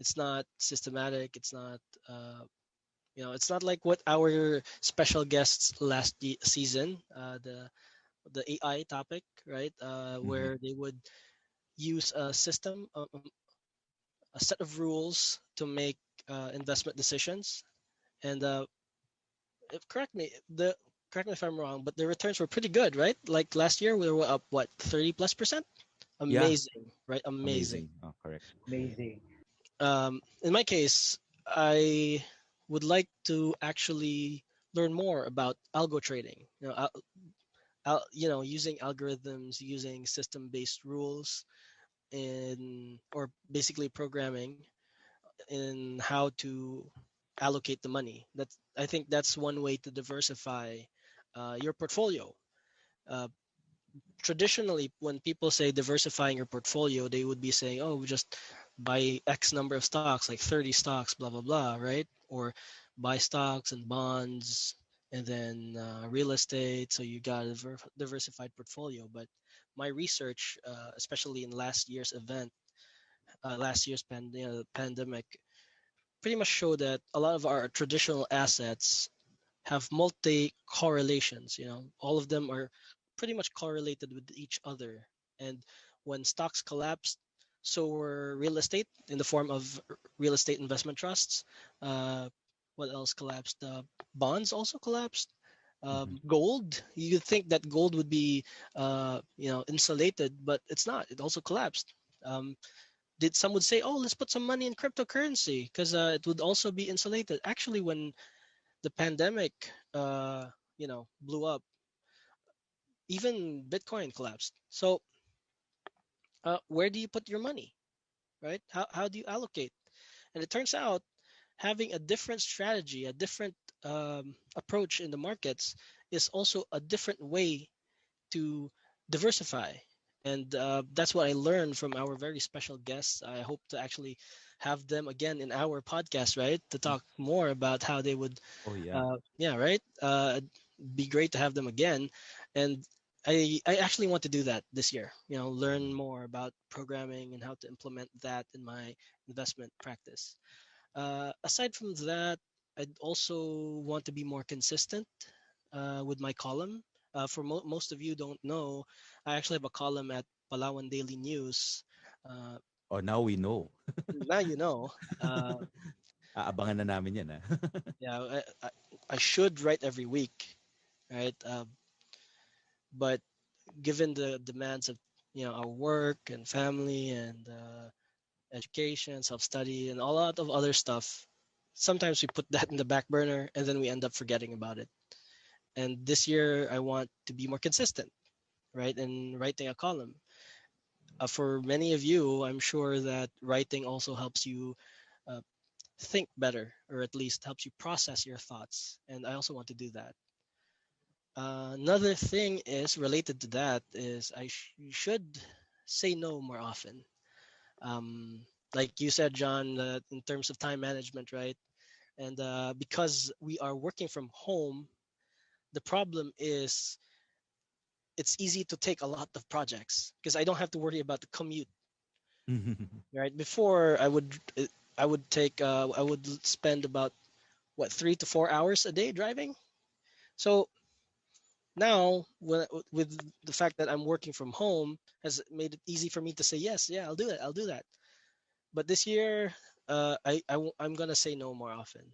It's not systematic. It's not, it's not like what our special guests last season, the AI topic, right? Where they would use a system, a set of rules to make investment decisions. And correct me, correct me if I'm wrong, but the returns were pretty good, right? Like last year, we were up what 30+%. Amazing, Yeah. right? Amazing. Oh, correct. Amazing. In my case, I would like to actually learn more about algo trading. Using algorithms, using system-based rules, or basically programming in how to allocate the money. I think that's one way to diversify your portfolio. Uh, Traditionally, when people say diversifying your portfolio, they would be saying, "Oh, just buy X number of stocks, like 30 stocks, blah blah blah," right? Or buy stocks and bonds, and then real estate. So you got a diversified portfolio. But my research, especially in last year's event, last year's pandemic, pretty much show that a lot of our traditional assets have multi correlations. All of them are pretty much correlated with each other. And when stocks collapsed, so were real estate in the form of real estate investment trusts. Uh, what else collapsed? Bonds also collapsed. Mhm. Gold. You'd think that gold would be, insulated, but it's not. It also collapsed. Um, did some would say, oh, let's put some money in cryptocurrency because it would also be insulated. Actually, when the pandemic, blew up, even Bitcoin collapsed. So, where do you put your money, right? How do you allocate? And it turns out having a different strategy, a different approach in the markets is also a different way to diversify. And that's what I learned from our very special guests. I hope to actually have them again in our podcast, right? To talk more about how they would, Oh yeah. yeah, right? Be great to have them again. And I actually want to do that this year, learn more about programming and how to implement that in my investment practice. Aside from that, I'd also want to be more consistent with my column. For most of you don't know, I actually have a column at Palawan Daily News. Uh, Oh, now we know. Now you know. Uh, Aabangan na namin yan, ah. yeah, I should write every week, right? But given the demands of our work and family and education, self-study, and a lot of other stuff, sometimes we put that in the back burner and then we end up forgetting about it. And this year, I want to be more consistent, right, in writing a column. For many of you, I'm sure that writing also helps you uh, think better, or at least helps you process your thoughts. And I also want to do that. Another thing is related to that is should say no more often. Like you said, John, in terms of time management, right? And because we are working from home, the problem is it's easy to take a lot of projects because I don't have to worry about the commute. Right before, I would spend about what 3 to 4 hours a day driving. So now, with the fact that I'm working from home, has made it easy for me to say yes. Yeah, I'll do it. I'll do that. But this year, I'm gonna say no more often.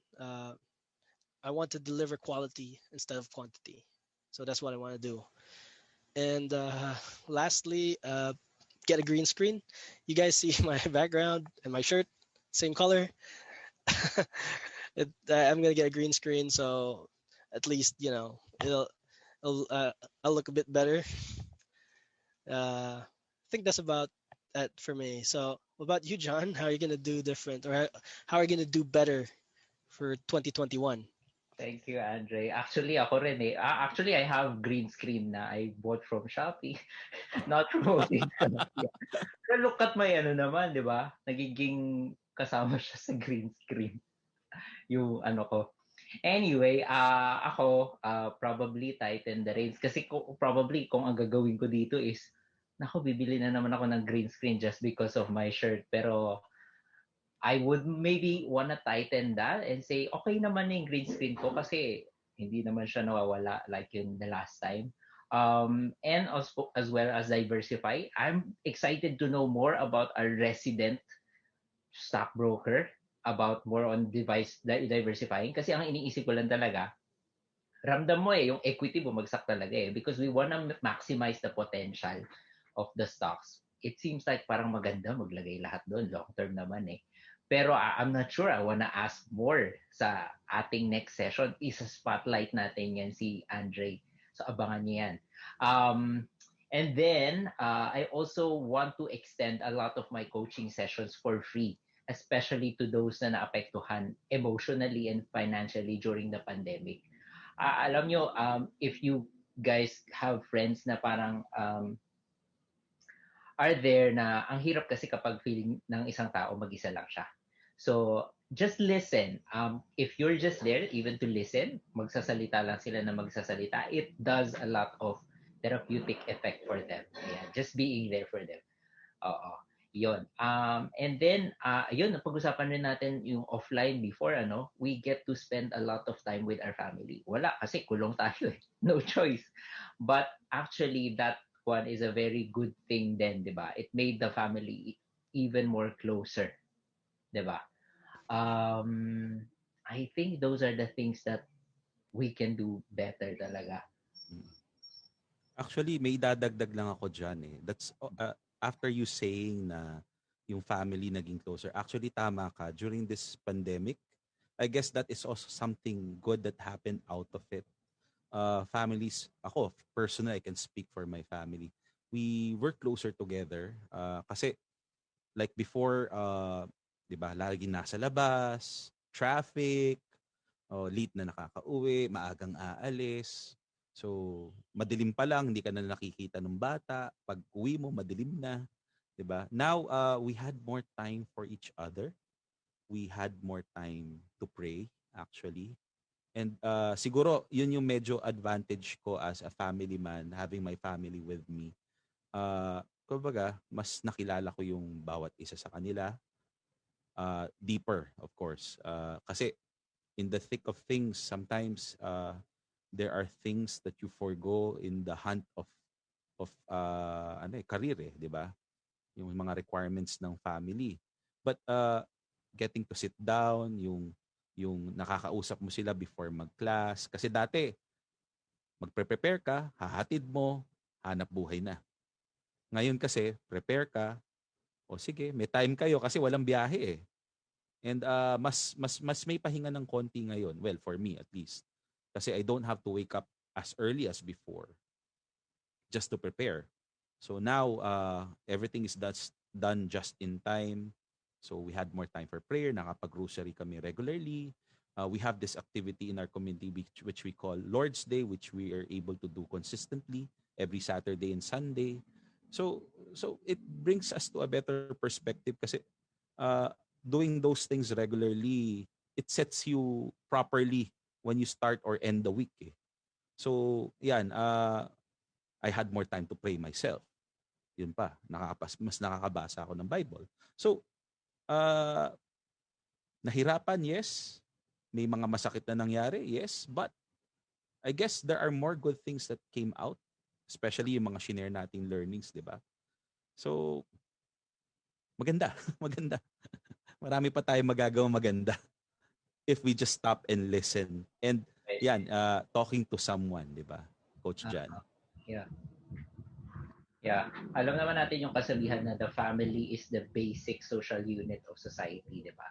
I want to deliver quality instead of quantity. So that's what I want to do. And lastly, get a green screen. You guys see my background and my shirt, same color. I'm gonna get a green screen, so at least it'll I'll look a bit better. I think that's about that for me. So, what about you, John? How are you gonna do different, or how are you gonna do better for 2021? Thank you, Andre. Actually, ako rin eh. Actually, I have green screen na I bought from Shopee. Not promoting ko na siya. Pero look at my ano naman, di ba? Nagiging kasama siya sa green screen. Yung ano ko. Anyway, ako, probably tighten the reins. Kasi probably kung ang gagawin ko dito is, nako, bibili na naman ako ng green screen just because of my shirt. Pero I would maybe wanna tighten that and say, okay naman na yung green screen ko kasi hindi naman siya nawawala like in the last time. And as well as diversify. I'm excited to know more about our resident stockbroker about more on device diversifying kasi ang iniisip ko lang talaga ramdam mo eh yung equity bumagsak talaga eh because we wanna maximize the potential of the stocks. It seems like parang maganda maglagay lahat doon long term naman eh. Pero I'm not sure. I wanna ask more sa ating next session. Isa spotlight natin yan si Andre. So abangan niyo yan. Um, and then I also want to extend a lot of my coaching sessions for free, especially to those na naapektuhan emotionally and financially during the pandemic. Alam nyo, if you guys have friends na parang are there na ang hirap kasi kapag feeling ng isang tao mag-isa lang siya. So, just listen. If you're just there, even to listen, magsasalita lang sila na magsasalita, it does a lot of therapeutic effect for them. Yeah, just being there for them. Oo. Yon. And then, yun, napag-usapan rin natin yung offline before, we get to spend a lot of time with our family. Wala, kasi kulong tayo eh. No choice. But actually, that one is a very good thing then, di ba? It made the family even more closer, di ba? Um, I think those are the things that we can do better talaga. Mm. Actually, may dadagdag lang ako dyan eh. After you saying na yung family naging closer, actually tama ka. During this pandemic, I guess that is also something good that happened out of it. Families, ako, personally, I can speak for my family. We work closer together. Kasi, like before, 'di ba, lagi nasa labas, traffic, late na nakakauwi, maagang aalis. So, madilim pa lang, hindi ka na nakikita ng bata. Pag uwi mo, madilim na, 'di ba? Now, we had more time for each other. We had more time to pray, actually. And siguro, yun yung medyo advantage ko as a family man, having my family with me. Kumbaga, mas nakilala ko yung bawat isa sa kanila, deeper, of course. Kasi in the thick of things, sometimes there are things that you forgo in the hunt of career, 'di ba? Yung mga requirements ng family. But getting to sit down, yung nakakausap mo sila before mag-class. Kasi dati, magpre-prepare ka, hahatid mo, hanap buhay na. Ngayon kasi, prepare ka, o sige, may time kayo kasi walang biyahe eh. And mas may pahinga ng konti ngayon. Well, for me at least. Kasi I don't have to wake up as early as before just to prepare. So now, everything is done just in time. So we had more time for prayer. Nakapag-grocery kami regularly. We have this activity in our community which we call Lord's Day, which we are able to do consistently every Saturday and Sunday. So it brings us to a better perspective kasi uh, doing those things regularly, it sets you properly when you start or end the week. Eh. So, yan, I had more time to pray myself. Yun pa, mas nakakabasa ako ng Bible. So, uh, nahirapan, yes. May mga masakit na nangyari, yes. But I guess there are more good things that came out, especially yung mga shinare nating learnings, di ba? So, maganda, maganda. Marami pa tayong magagawang maganda if we just stop and listen. And yan, talking to someone, di ba? Coach Jan. Yeah. Yeah. Alam naman natin yung kasabihan na the family is the basic social unit of society, di ba?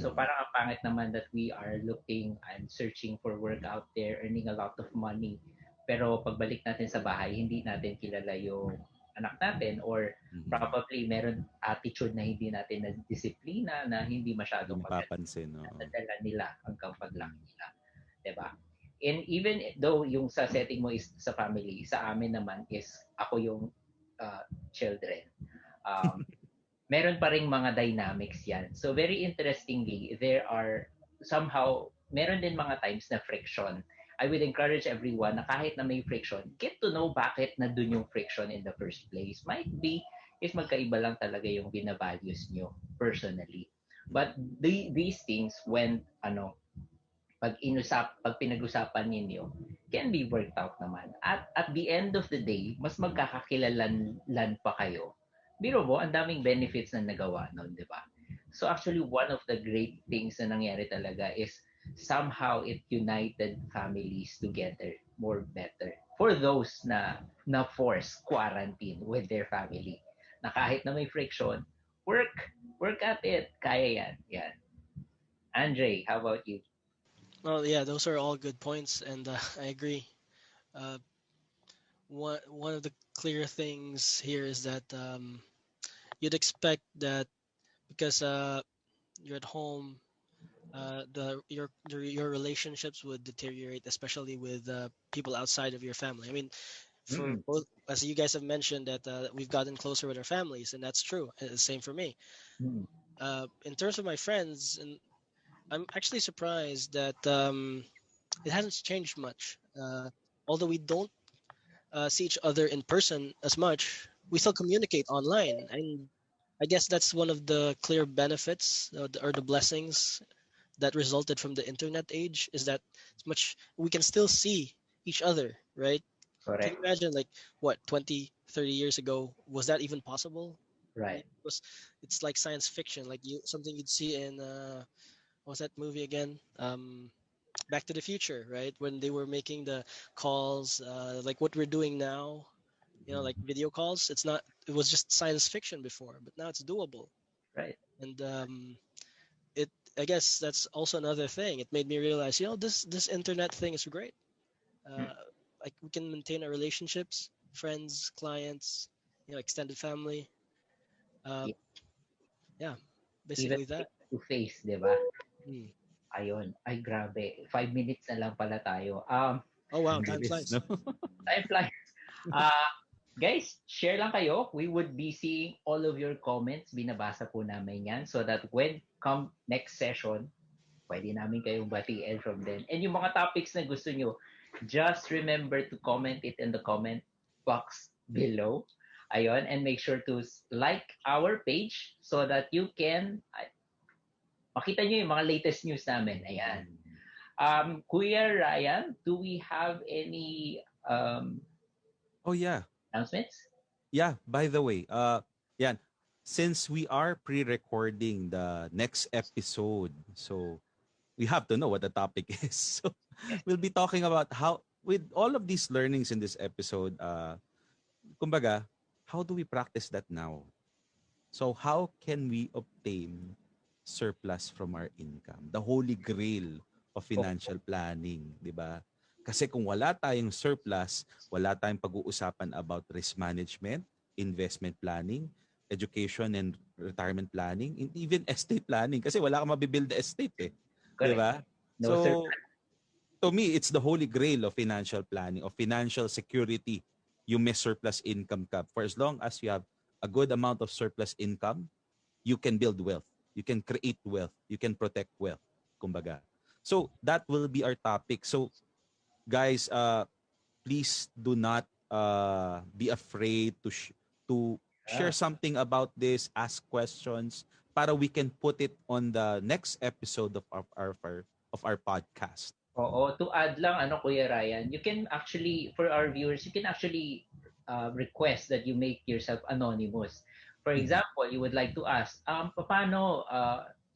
So parang ang pangit naman that we are looking and searching for work out there, earning a lot of money. Pero pagbalik natin sa bahay, hindi natin kilala yung anak natin or probably meron attitude na hindi natin na disiplina na hindi masyadong mapapansin. nadala nila hanggang paglaki nila. Diba? And even though yung sa setting mo is sa family, sa amin naman is ako yung children. Meron pa ring mga dynamics yan. So very interestingly, there are somehow, meron din mga times na friction. I would encourage everyone na kahit na may friction, get to know bakit na dun yung friction in the first place. Might be is magkaiba lang talaga yung binavalues nyo personally. But these things when pag pinag-usapan ninyo can be worked out naman. At the end of the day, mas magkakakilalan pa kayo. Biro mo, ang daming benefits na nagawa nun, di ba? So actually, one of the great things na nangyari talaga is somehow it united families together more better. For those na force quarantine with their family, na kahit na may friction, work at it. Kaya yan. Yan. Andre, how about you? Well, yeah, those are all good points, and I agree. Uh, one of the clear things here is that you'd expect that because you're at home, your relationships would deteriorate, especially with people outside of your family. I mean, for both, as you guys have mentioned, that we've gotten closer with our families, and that's true. Same for me. In terms of my friends, and I'm actually surprised that it hasn't changed much. Although we don't see each other in person as much, we still communicate online, and I guess that's one of the clear benefits or the blessings that resulted from the internet age is that it's much we can still see each other, right? Can you Correct. imagine like what 20, 30 years ago was that even possible? I mean, Right. it's like science fiction, like something you'd see in what was that movie again? Back to the Future, right? When they were making the calls, like what we're doing now, like video calls. It was just science fiction before, but now it's doable. Right. And it, I guess that's also another thing. It made me realize, this internet thing is great. Mm. Uh, like we can maintain our relationships, friends, clients, extended family. Uh, Yeah. yeah, Even basically that. face to face, di ba? Hmm. Ayun. Ay, grabe. 5 minutes na lang pala tayo. Oh wow, Ang time bilis, flies. no? Time flies. Uh, guys, share lang kayo. We would be seeing all of your comments. Binabasa po namin yan so that when come next session, pwede namin kayong batiin from them. And yung mga topics na gusto nyo, just remember to comment it in the comment box below. Ayun, and make sure to like our page so that you can makita nyo yung mga latest news namin. Ayan. Kuya Ryan, do we have any Oh yeah. announcements? Yeah, by the way, yan, since we are pre-recording the next episode, so we have to know what the topic is. So Yes. we'll be talking about how with all of these learnings in this episode, kumbaga, how do we practice that now? So how can we obtain surplus from our income? The holy grail of Oh, financial planning, 'di ba? Kasi kung wala tayong surplus, wala tayong pag-uusapan about risk management, investment planning, education and retirement planning, and even estate planning kasi wala kang mabibuild na estate eh, 'di correct. ba? No, sir. So to me, it's the holy grail of financial planning, of financial security. You may surplus income ka. For as long as you have a good amount of surplus income, you can build wealth. You can create wealth. You can protect wealth. Kumbaga. So that will be our topic. So guys, please do not be afraid to share Yeah. something about this, ask questions para we can put it on the next episode of our podcast. Oo, to add lang, Kuya Ryan, you can actually, for our viewers, you can actually request that you make yourself anonymous. For Mhm. example, you would like to ask, paano,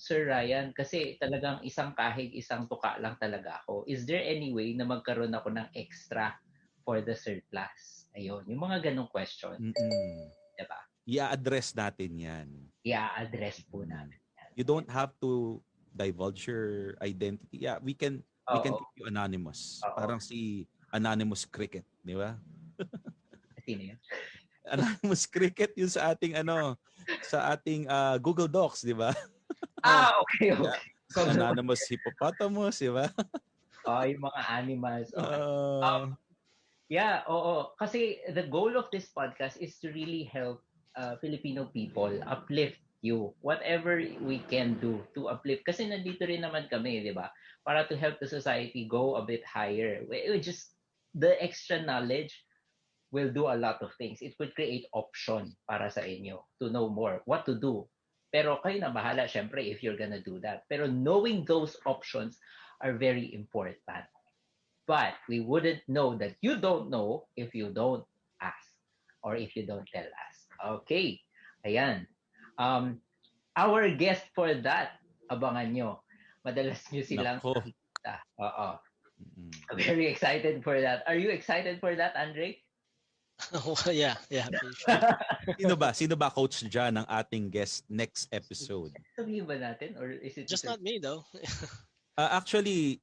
Sir Ryan, kasi talagang isang kahig, isang tuka lang talaga ako. Is there any way na magkaroon ako ng extra for the surplus? Ayun, yung mga ganong question, Mm. diba? I-address natin 'yan. I-address po Mm. namin yan. You don't have to divulge your identity. Yeah, we can Oo, keep you anonymous. oo. Parang si Anonymous Cricket, di ba? Sino yun? Anonymous Cricket yung sa ating Google Docs, di ba? Okay, Yeah. okay. Si Anonymous Hippopotamus, di ba? Yung mga animals. Okay. Uh, Yeah, oo. Kasi the goal of this podcast is to really help Filipino people, uplift you. Whatever we can do to uplift. Kasi nandito rin naman kami, di ba? Para to help the society go a bit higher. The extra knowledge will do a lot of things. It would create option para sa inyo to know more, what to do. Pero kayo na bahala, syempre, if you're gonna do that. Pero knowing those options are very important. But we wouldn't know that you don't know if you don't ask or if you don't tell us. Okay. Ayan. Um, our guest for that, abangan nyo. Madalas nyo silang Nako. nakita. Oo. Mm. Very excited for that. Are you excited for that, Andre? Yeah, pretty sure. Sino ba coach dyan ng ating guest next episode? Sabihin ba natin? Or is it Just not me though. Actually,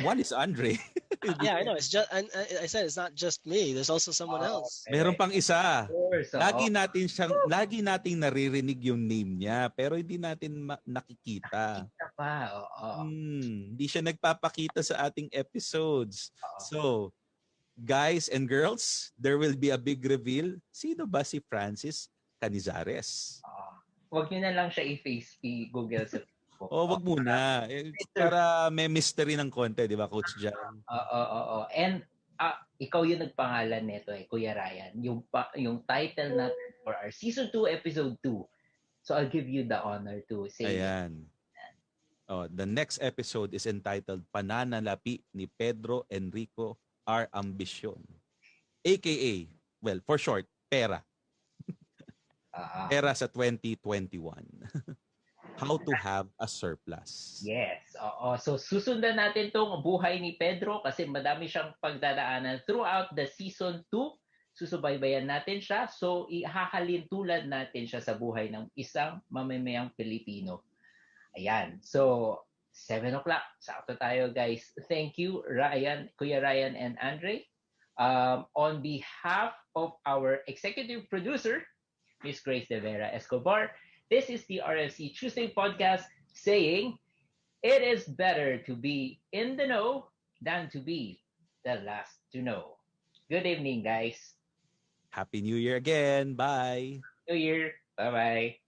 one is Andre. Yeah, I know. It's just, and I said it's not just me. There's also someone else. Meron pang isa. Of course. Lagi nating naririnig yung name niya, pero hindi natin nakikita. Kita pa. Oo. Hindi siya nagpapakita sa ating episodes. Oo. So, guys and girls, there will be a big reveal. Sino ba si Francis Canizares? Huwag nyo na lang siya i-Google sa Facebook. Wag muna. Para may mystery ng konti, di ba, Coach Jan? Oo. And ikaw yung nagpangalan nito Kuya Ryan. Yung title natin for our Season 2, Episode 2 So I'll give you the honor to say it. Ayan. Oh, the next episode is entitled Pananalapi ni Pedro Enrico R. Ambisyon. AKA, well, for short, pera. Ah, Pera sa 2021. How to have a surplus. yes. Oo. So susundan natin tong buhay ni Pedro kasi madami siyang pagdadaanan throughout the season 2. Susubaybayan natin siya. So ihahalin tulad natin siya sa buhay ng isang mamamayang Pilipino. Ayan. So 7 o'clock. Sakto tayo, guys. Thank you, Ryan, Kuya Ryan and Andre. On behalf of our executive producer, Miss Grace De Vera Escobar, this is the RFC Tuesday podcast saying it is better to be in the know than to be the last to know. Good evening, guys. Happy New Year again. Bye. New Year. Bye-bye.